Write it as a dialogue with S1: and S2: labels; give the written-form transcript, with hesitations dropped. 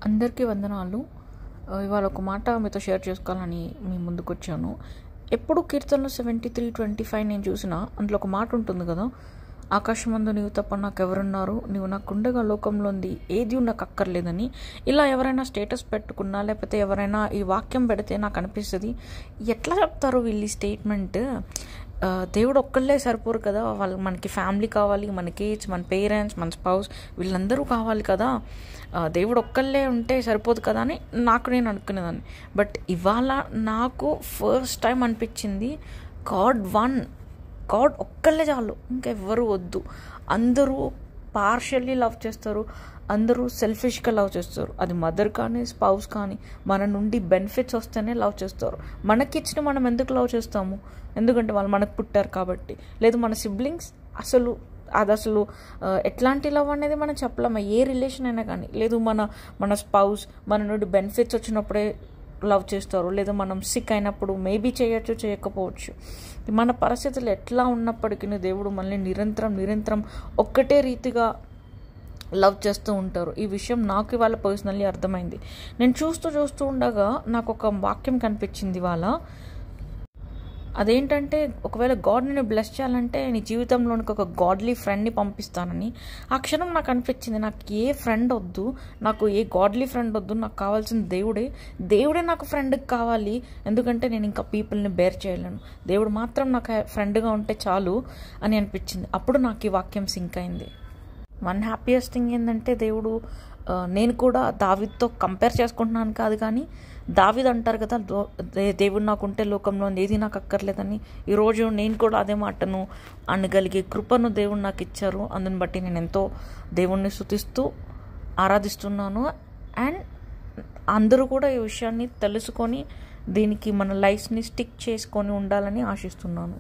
S1: అందరికీ వందనాలు. ఇవాళ ఒక మాట మీతో షేర్ చేసుకోవాలని మీ ముందుకు వచ్చాను. ఎప్పుడు కీర్తనలు 73:25 నేను చూసినా అందులో ఒక మాట ఉంటుంది కదా, ఆకాశమందు నీవు తప్ప నాకెవరున్నారు, నీవు నాకుండగా లోకంలో ఉంది, ఏది నాకు అక్కర్లేదని. ఇలా ఎవరైనా స్టేటస్ పెట్టుకున్నా లేకపోతే ఎవరైనా ఈ వాక్యం పెడితే నాకు అనిపిస్తుంది, ఎట్లా చెప్తారు వీళ్ళు ఈ స్టేట్మెంట్. దేవుడు ఒక్కళ్ళే సరిపోరు కదా, వాళ్ళు మనకి ఫ్యామిలీ కావాలి, మన కిడ్స్, మన పేరెంట్స్, మన స్పౌస్, వీళ్ళందరూ కావాలి కదా. దేవుడు ఒక్కళ్ళే ఉంటే సరిపోదు కదా అని నేను అనుకునేదాన్ని. బట్ ఇవాళ నాకు ఫస్ట్ టైం అనిపించింది, గాడ్ ఒక్కళ్ళే చాలు, ఇంకెవ్వరు వద్దు. అందరూ పార్షియల్లీ లవ్ చేస్తారు, అందరూ సెల్ఫిష్గా లవ్ చేస్తారు. అది మదర్ కానీ స్పౌస్ కానీ మన నుండి బెనిఫిట్స్ వస్తేనే లవ్ చేస్తారు. మనకిచ్చిన మనం ఎందుకు లవ్ చేస్తాము? ఎందుకంటే వాళ్ళు మనకు పుట్టారు కాబట్టి. లేదు మన సిబ్లింగ్స్ అసలు ఎట్లాంటి లవ్ అనేది మనం చెప్పలేము, ఏ రిలేషన్ అయినా కానీ. లేదు మన స్పౌస్ మన నుండి బెనిఫిట్స్ వచ్చినప్పుడే లవ్ చేస్తారు, లేదా మనం సిక్ అయినప్పుడు మేబీ చేయొచ్చు, చేయకపోవచ్చు. మన పరిస్థితులు ఎట్లా ఉన్నప్పటికీ దేవుడు మనల్ని నిరంతరం ఒక్కటే రీతిగా లవ్ చేస్తూ ఉంటారు. ఈ విషయం నాకు ఇవాళ పర్సనల్లీ అర్థమైంది. నేను చూస్తూ ఉండగా నాకు ఒక వాక్యం కనిపించింది ఇవాళ. అదేంటంటే, ఒకవేళ గాడ్ నేను బ్లెస్ చేయాలంటే నీ జీవితంలోనికి ఒక గాడ్లీ ఫ్రెండ్ని పంపిస్తానని. ఆ క్షణం నాకు అనిపించింది, నాకు ఏ ఫ్రెండ్ వద్దు, నాకు ఏ గాడ్లీ ఫ్రెండ్ వద్దు, నాకు కావాల్సిన దేవుడే నాకు ఫ్రెండ్కి కావాలి. ఎందుకంటే నేను ఇంకా పీపుల్ని బేర్ చేయలేను, దేవుడు మాత్రం నాకు ఫ్రెండ్గా ఉంటే చాలు అని అనిపించింది. అప్పుడు నాకు ఈ వాక్యం సింక్ అయింది. వన్ హ్యాపీయెస్ట్ థింగ్ ఏంటంటే, నేను కూడా దావీదుతో కంపేర్ చేసుకుంటున్నాను కాదు, కానీ దావీదు అంటారు కదా, దేవుడు నాకుంటే లోకంలో ఏది నాకు అక్కర్లేదని. ఈరోజు నేను కూడా అదే మాటను అనగలిగే కృపను దేవుడు నాకు ఇచ్చారు. అందుని బట్టి నేను ఎంతో దేవుణ్ణి స్తుతిస్తూ ఆరాధిస్తున్నాను. అండ్ అందరూ కూడా ఈ విషయాన్ని తెలుసుకొని దీనికి మన లైఫ్ని స్టిక్ చేసుకొని ఉండాలని ఆశిస్తున్నాను.